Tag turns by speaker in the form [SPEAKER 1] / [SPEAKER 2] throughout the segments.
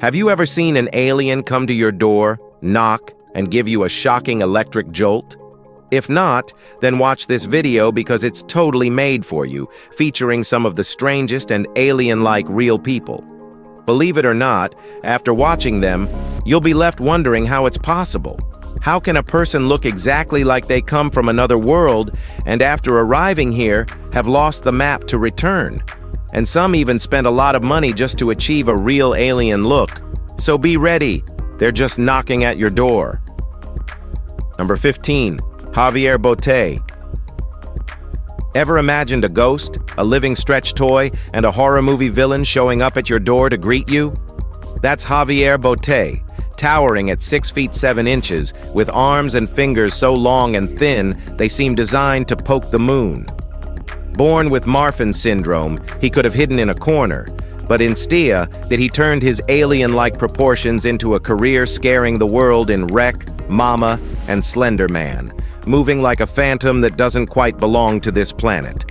[SPEAKER 1] Have you ever seen an alien come to your door, knock, and give you a shocking electric jolt? If not, then watch this video because it's totally made for you, featuring some of the strangest and alien-like real people. Believe it or not, after watching them, you'll be left wondering how it's possible. How can a person look exactly like they come from another world and after arriving here have lost the map to return? And some even spent a lot of money just to achieve a real alien look. So be ready, they're just knocking at your door. Number 15. Javier Botet. Ever imagined a ghost, a living stretch toy, and a horror movie villain showing up at your door to greet you? That's Javier Botet, towering at 6 feet 7 inches, with arms and fingers so long and thin they seem designed to poke the moon. Born with Marfan syndrome, he could have hidden in a corner, but instead he turned his alien-like proportions into a career scaring the world in Wreck, Mama, and Slender Man, moving like a phantom that doesn't quite belong to this planet.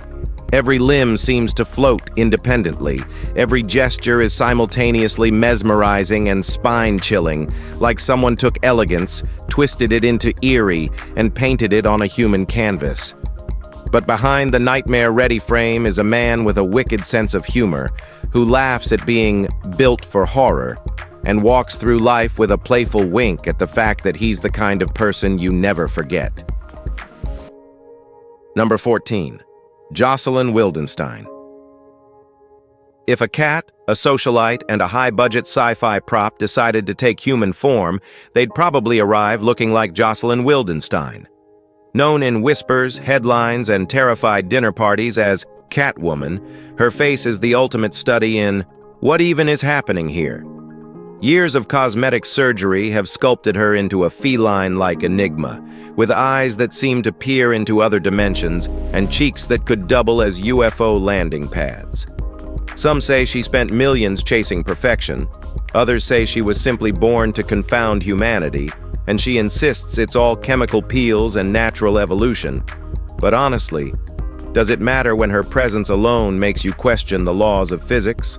[SPEAKER 1] Every limb seems to float independently. Every gesture is simultaneously mesmerizing and spine-chilling, like someone took elegance, twisted it into eerie, and painted it on a human canvas. But behind the nightmare-ready frame is a man with a wicked sense of humor, who laughs at being built for horror, and walks through life with a playful wink at the fact that he's the kind of person you never forget. Number 14. Jocelyn Wildenstein. If a cat, a socialite, and a high-budget sci-fi prop decided to take human form, they'd probably arrive looking like Jocelyn Wildenstein. Known in whispers, headlines, and terrified dinner parties as Catwoman, her face is the ultimate study in what even is happening here. Years of cosmetic surgery have sculpted her into a feline-like enigma, with eyes that seem to peer into other dimensions and cheeks that could double as UFO landing pads. Some say she spent millions chasing perfection. Others say she was simply born to confound humanity, and she insists it's all chemical peels and natural evolution. But honestly, does it matter when her presence alone makes you question the laws of physics?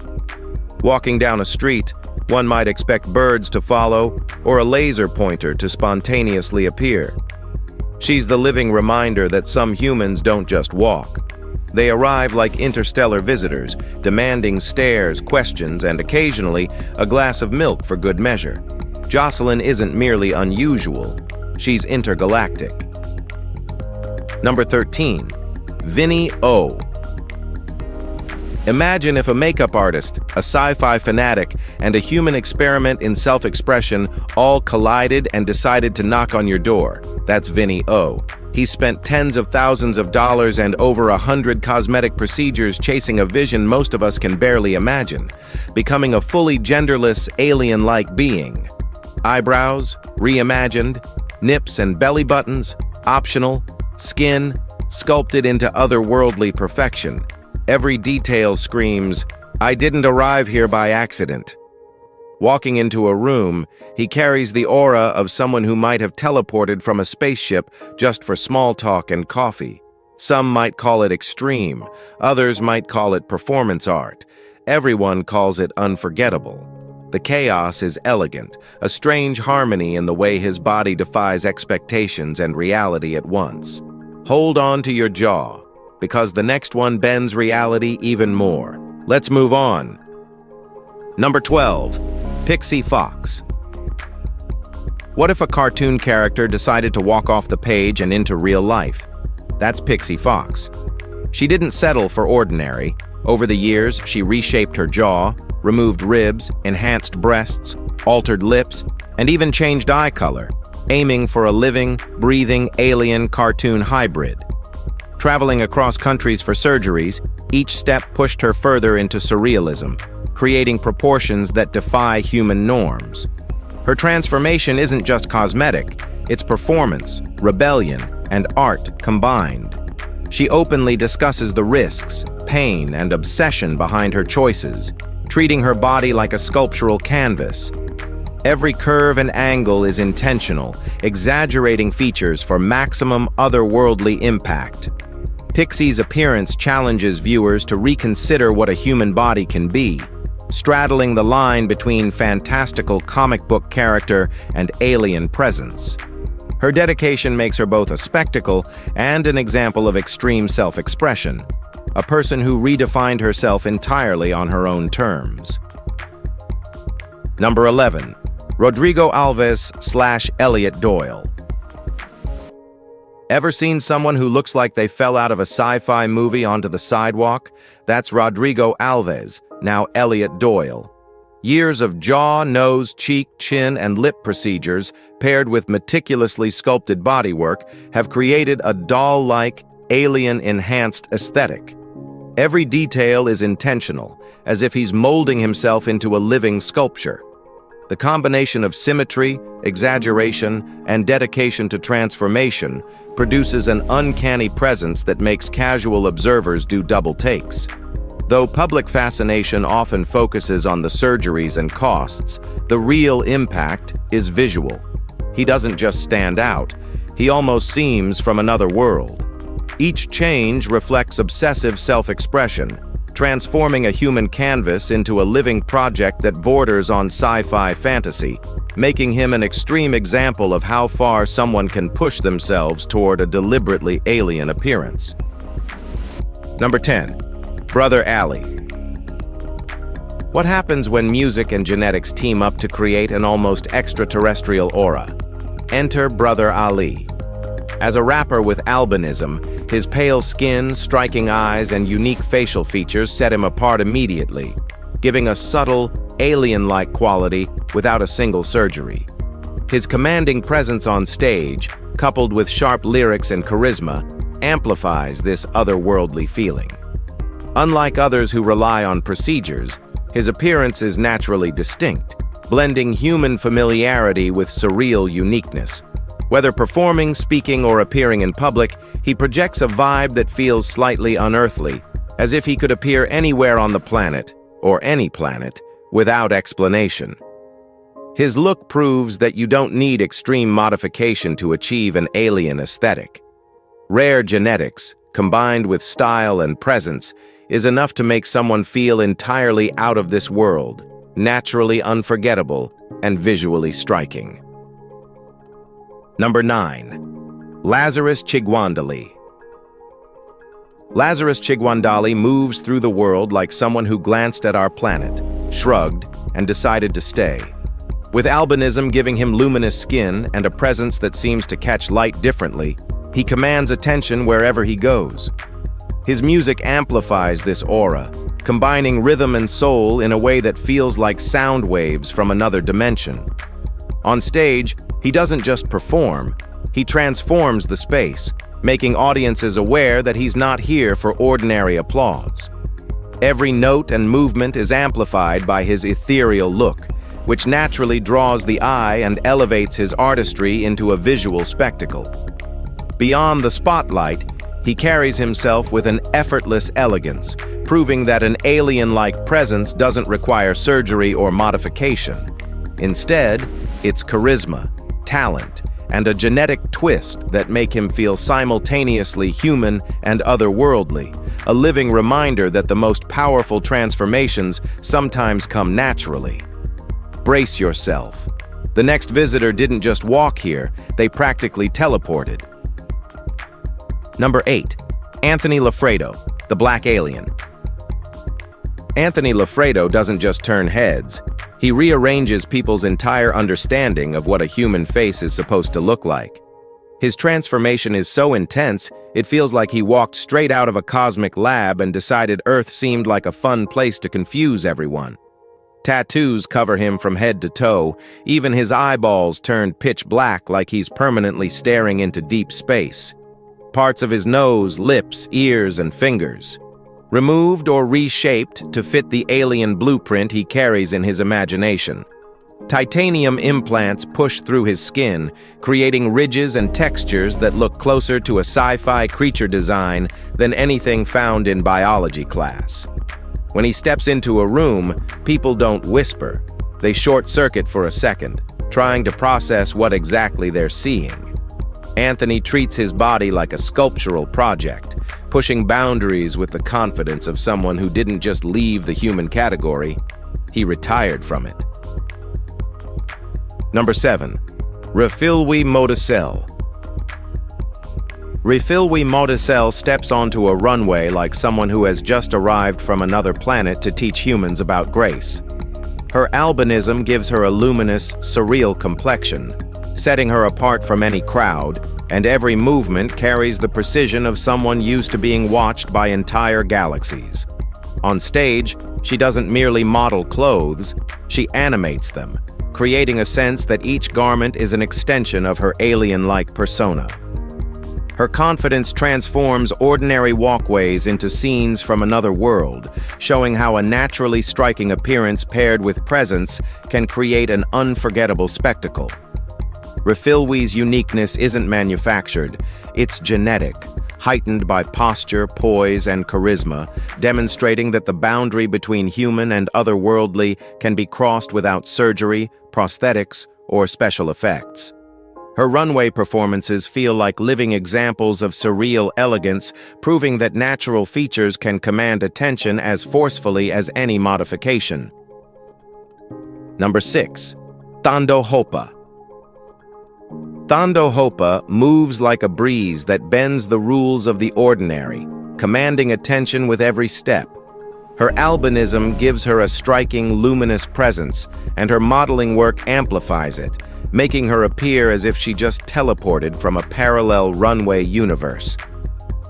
[SPEAKER 1] Walking down a street, one might expect birds to follow or a laser pointer to spontaneously appear. She's the living reminder that some humans don't just walk. They arrive like interstellar visitors, demanding stares, questions, and occasionally a glass of milk for good measure. Jocelyn isn't merely unusual, she's intergalactic. Number 13. Vinnie O. Imagine if a makeup artist, a sci-fi fanatic, and a human experiment in self-expression all collided and decided to knock on your door. That's Vinnie O. He spent tens of thousands of dollars and over 100 cosmetic procedures chasing a vision most of us can barely imagine, becoming a fully genderless, alien-like being. Eyebrows, reimagined, nips and belly buttons, optional, skin, sculpted into otherworldly perfection. Every detail screams, "I didn't arrive here by accident." Walking into a room, he carries the aura of someone who might have teleported from a spaceship just for small talk and coffee. Some might call it extreme, others might call it performance art. Everyone calls it unforgettable. The chaos is elegant, a strange harmony in the way his body defies expectations and reality at once. Hold on to your jaw, because the next one bends reality even more. Let's move on. Number 12. Pixie Fox. What if a cartoon character decided to walk off the page and into real life? That's Pixie Fox. She didn't settle for ordinary. Over the years, she reshaped her jaw, removed ribs, enhanced breasts, altered lips, and even changed eye color, aiming for a living, breathing alien cartoon hybrid. Traveling across countries for surgeries, each step pushed her further into surrealism, creating proportions that defy human norms. Her transformation isn't just cosmetic, it's performance, rebellion, and art combined. She openly discusses the risks, pain, and obsession behind her choices, treating her body like a sculptural canvas. Every curve and angle is intentional, exaggerating features for maximum otherworldly impact. Pixie's appearance challenges viewers to reconsider what a human body can be. straddling the line between fantastical comic book character and alien presence. Her dedication makes her both a spectacle and an example of extreme self-expression, a person who redefined herself entirely on her own terms. Number 11. Rodrigo Alves/Elliot Doyle. Ever seen someone who looks like they fell out of a sci-fi movie onto the sidewalk? That's Rodrigo Alves, now Elliot Doyle. Years of jaw, nose, cheek, chin, and lip procedures, paired with meticulously sculpted bodywork, have created a doll-like, alien-enhanced aesthetic. Every detail is intentional, as if he's molding himself into a living sculpture. The combination of symmetry, exaggeration, and dedication to transformation produces an uncanny presence that makes casual observers do double takes. Though public fascination often focuses on the surgeries and costs, the real impact is visual. He doesn't just stand out, he almost seems from another world. Each change reflects obsessive self-expression, transforming a human canvas into a living project that borders on sci-fi fantasy, making him an extreme example of how far someone can push themselves toward a deliberately alien appearance. Number 10. Brother Ali. What happens when music and genetics team up to create an almost extraterrestrial aura? Enter Brother Ali. As a rapper with albinism, his pale skin, striking eyes, and unique facial features set him apart immediately, giving a subtle, alien-like quality without a single surgery. His commanding presence on stage, coupled with sharp lyrics and charisma, amplifies this otherworldly feeling. Unlike others who rely on procedures, his appearance is naturally distinct, blending human familiarity with surreal uniqueness. Whether performing, speaking, or appearing in public, he projects a vibe that feels slightly unearthly, as if he could appear anywhere on the planet, or any planet, without explanation. His look proves that you don't need extreme modification to achieve an alien aesthetic. Rare genetics, combined with style and presence, is enough to make someone feel entirely out of this world, naturally unforgettable, and visually striking. Number 9. Lazarus Chigwandali. Lazarus Chigwandali moves through the world like someone who glanced at our planet, shrugged, and decided to stay. With albinism giving him luminous skin and a presence that seems to catch light differently, he commands attention wherever he goes. His music amplifies this aura, combining rhythm and soul in a way that feels like sound waves from another dimension. On stage, he doesn't just perform, he transforms the space, making audiences aware that he's not here for ordinary applause. Every note and movement is amplified by his ethereal look, which naturally draws the eye and elevates his artistry into a visual spectacle. Beyond the spotlight, he carries himself with an effortless elegance, proving that an alien-like presence doesn't require surgery or modification. Instead, it's charisma, talent, and a genetic twist that make him feel simultaneously human and otherworldly, a living reminder that the most powerful transformations sometimes come naturally. Brace yourself. The next visitor didn't just walk here, they practically teleported. Number 8. Anthony Lafredo, the Black Alien. Anthony Lafredo doesn't just turn heads, he rearranges people's entire understanding of what a human face is supposed to look like. His transformation is so intense, it feels like he walked straight out of a cosmic lab and decided Earth seemed like a fun place to confuse everyone. Tattoos cover him from head to toe, even his eyeballs turned pitch black like he's permanently staring into deep space. Parts of his nose, lips, ears, and fingers, removed or reshaped to fit the alien blueprint he carries in his imagination. Titanium implants push through his skin, creating ridges and textures that look closer to a sci-fi creature design than anything found in biology class. When he steps into a room, people don't whisper. They short-circuit for a second, trying to process what exactly they're seeing. Anthony treats his body like a sculptural project, pushing boundaries with the confidence of someone who didn't just leave the human category. He retired from it. Number 7. Refilwi Modicel. Refilwi Modicel steps onto a runway like someone who has just arrived from another planet to teach humans about grace. Her albinism gives her a luminous, surreal complexion, setting her apart from any crowd, and every movement carries the precision of someone used to being watched by entire galaxies. On stage, she doesn't merely model clothes, she animates them, creating a sense that each garment is an extension of her alien-like persona. Her confidence transforms ordinary walkways into scenes from another world, showing how a naturally striking appearance paired with presence can create an unforgettable spectacle. Refilwi's uniqueness isn't manufactured, it's genetic, heightened by posture, poise, and charisma, demonstrating that the boundary between human and otherworldly can be crossed without surgery, prosthetics, or special effects. Her runway performances feel like living examples of surreal elegance, proving that natural features can command attention as forcefully as any modification. Number 6. Thando Hopa. Thando Hopa moves like a breeze that bends the rules of the ordinary, commanding attention with every step. Her albinism gives her a striking, luminous presence, and her modeling work amplifies it, making her appear as if she just teleported from a parallel runway universe.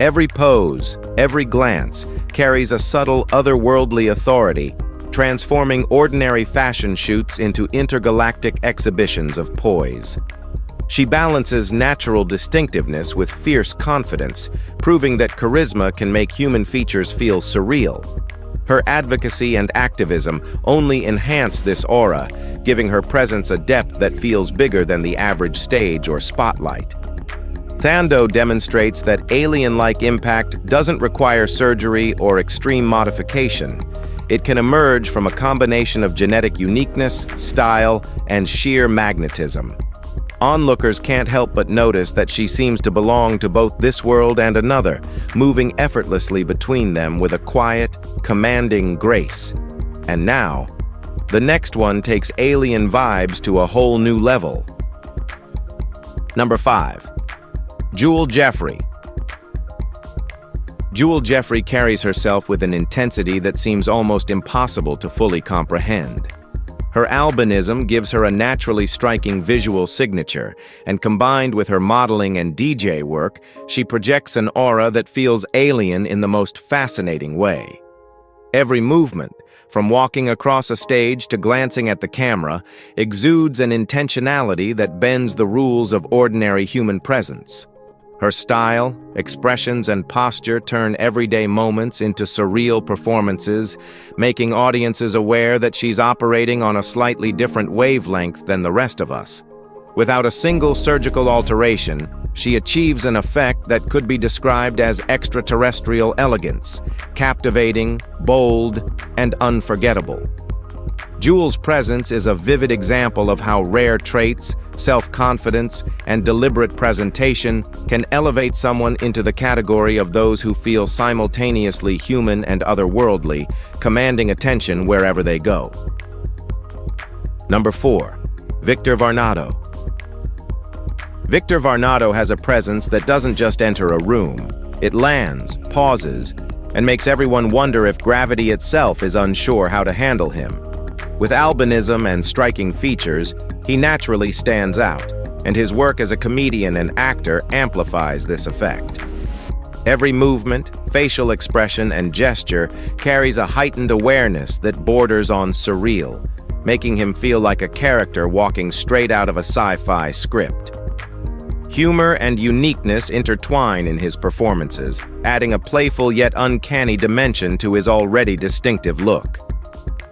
[SPEAKER 1] Every pose, every glance, carries a subtle, otherworldly authority, transforming ordinary fashion shoots into intergalactic exhibitions of poise. She balances natural distinctiveness with fierce confidence, proving that charisma can make human features feel surreal. Her advocacy and activism only enhance this aura, giving her presence a depth that feels bigger than the average stage or spotlight. Thando demonstrates that alien-like impact doesn't require surgery or extreme modification. It can emerge from a combination of genetic uniqueness, style, and sheer magnetism. Onlookers can't help but notice that she seems to belong to both this world and another, moving effortlessly between them with a quiet, commanding grace. And now, the next one takes alien vibes to a whole new level. Number 5. Jewel Jeffrey. Jewel Jeffrey carries herself with an intensity that seems almost impossible to fully comprehend. Her albinism gives her a naturally striking visual signature, and combined with her modeling and DJ work, she projects an aura that feels alien in the most fascinating way. Every movement, from walking across a stage to glancing at the camera, exudes an intentionality that bends the rules of ordinary human presence. Her style, expressions, and posture turn everyday moments into surreal performances, making audiences aware that she's operating on a slightly different wavelength than the rest of us. Without a single surgical alteration, she achieves an effect that could be described as extraterrestrial elegance, captivating, bold, and unforgettable. Jewel's presence is a vivid example of how rare traits, self-confidence, and deliberate presentation can elevate someone into the category of those who feel simultaneously human and otherworldly, commanding attention wherever they go. Number 4. Victor Varnado. Victor Varnado has a presence that doesn't just enter a room. It lands, pauses, and makes everyone wonder if gravity itself is unsure how to handle him. With albinism and striking features, he naturally stands out, and his work as a comedian and actor amplifies this effect. Every movement, facial expression, and gesture carries a heightened awareness that borders on surreal, making him feel like a character walking straight out of a sci-fi script. Humor and uniqueness intertwine in his performances, adding a playful yet uncanny dimension to his already distinctive look.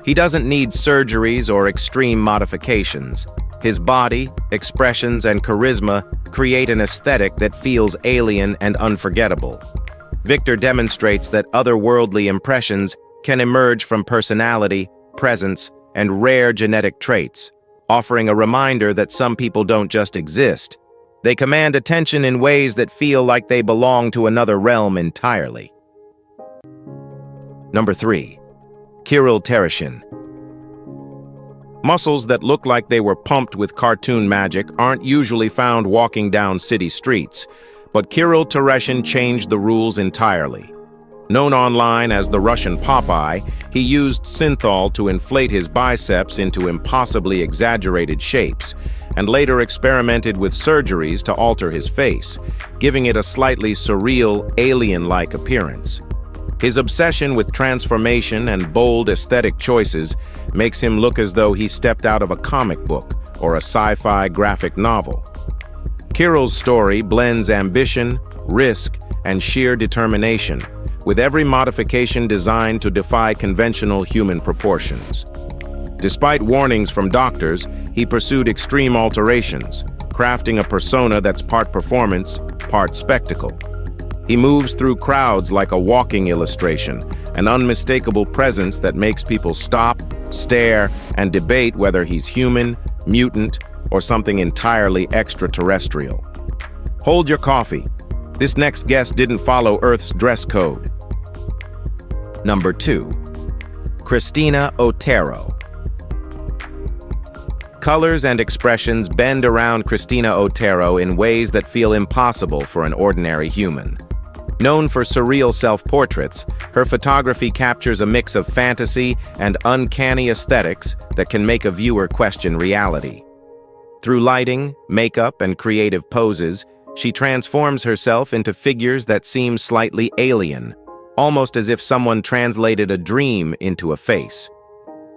[SPEAKER 1] He doesn't need surgeries or extreme modifications. His body, expressions, and charisma create an aesthetic that feels alien and unforgettable. Victor demonstrates that otherworldly impressions can emerge from personality, presence, and rare genetic traits, offering a reminder that some people don't just exist. They command attention in ways that feel like they belong to another realm entirely. Number 3. Kirill Tereshin. Muscles that look like they were pumped with cartoon magic aren't usually found walking down city streets, but Kirill Tereshin changed the rules entirely. Known online as the Russian Popeye, he used synthol to inflate his biceps into impossibly exaggerated shapes, and later experimented with surgeries to alter his face, giving it a slightly surreal, alien-like appearance. His obsession with transformation and bold aesthetic choices makes him look as though he stepped out of a comic book or a sci-fi graphic novel. Kirill's story blends ambition, risk, and sheer determination, with every modification designed to defy conventional human proportions. Despite warnings from doctors, he pursued extreme alterations, crafting a persona that's part performance, part spectacle. He moves through crowds like a walking illustration, an unmistakable presence that makes people stop, stare, and debate whether he's human, mutant, or something entirely extraterrestrial. Hold your coffee. This next guest didn't follow Earth's dress code. Number 2. Christina Otero. Colors and expressions bend around Christina Otero in ways that feel impossible for an ordinary human. Known for surreal self-portraits, her photography captures a mix of fantasy and uncanny aesthetics that can make a viewer question reality. Through lighting, makeup, and creative poses, she transforms herself into figures that seem slightly alien, almost as if someone translated a dream into a face.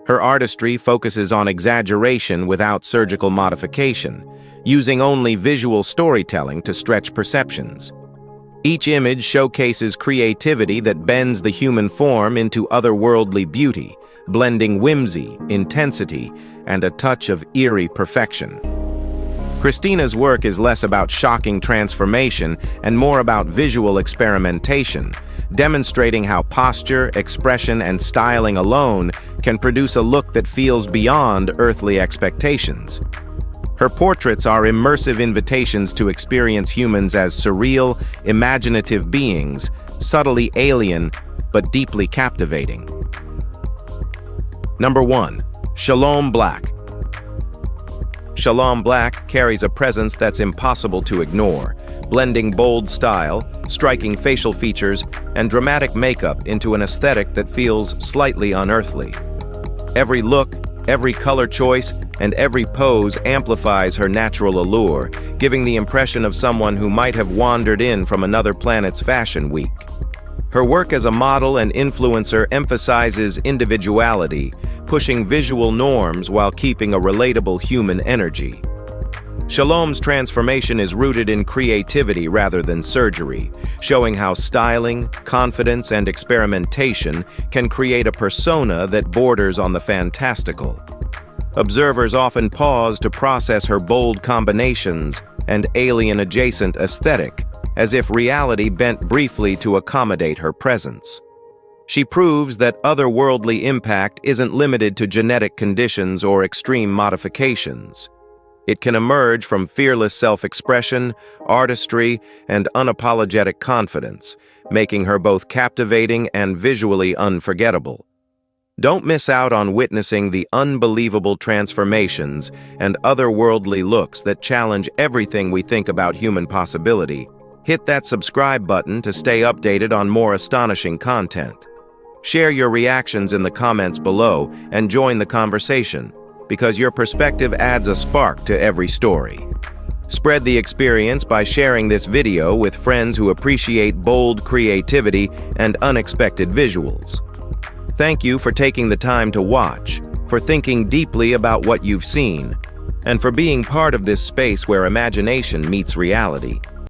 [SPEAKER 1] Her artistry focuses on exaggeration without surgical modification, using only visual storytelling to stretch perceptions. Each image showcases creativity that bends the human form into otherworldly beauty, blending whimsy, intensity, and a touch of eerie perfection. Christina's work is less about shocking transformation and more about visual experimentation, demonstrating how posture, expression, and styling alone can produce a look that feels beyond earthly expectations. Her portraits are immersive invitations to experience humans as surreal, imaginative beings, subtly alien, but deeply captivating. Number 1. Shalom Black. Shalom Black carries a presence that's impossible to ignore, blending bold style, striking facial features, and dramatic makeup into an aesthetic that feels slightly unearthly. Every look, every color choice, and every pose amplifies her natural allure, giving the impression of someone who might have wandered in from another planet's fashion week. Her work as a model and influencer emphasizes individuality, pushing visual norms while keeping a relatable human energy. Shalom's transformation is rooted in creativity rather than surgery, showing how styling, confidence, and experimentation can create a persona that borders on the fantastical. Observers often pause to process her bold combinations and alien-adjacent aesthetic, as if reality bent briefly to accommodate her presence. She proves that otherworldly impact isn't limited to genetic conditions or extreme modifications. It can emerge from fearless self-expression, artistry, and unapologetic confidence, making her both captivating and visually unforgettable. Don't miss out on witnessing the unbelievable transformations and otherworldly looks that challenge everything we think about human possibility. Hit that subscribe button to stay updated on more astonishing content. Share your reactions in the comments below and join the conversation, because your perspective adds a spark to every story. Spread the experience by sharing this video with friends who appreciate bold creativity and unexpected visuals. Thank you for taking the time to watch, for thinking deeply about what you've seen, and for being part of this space where imagination meets reality.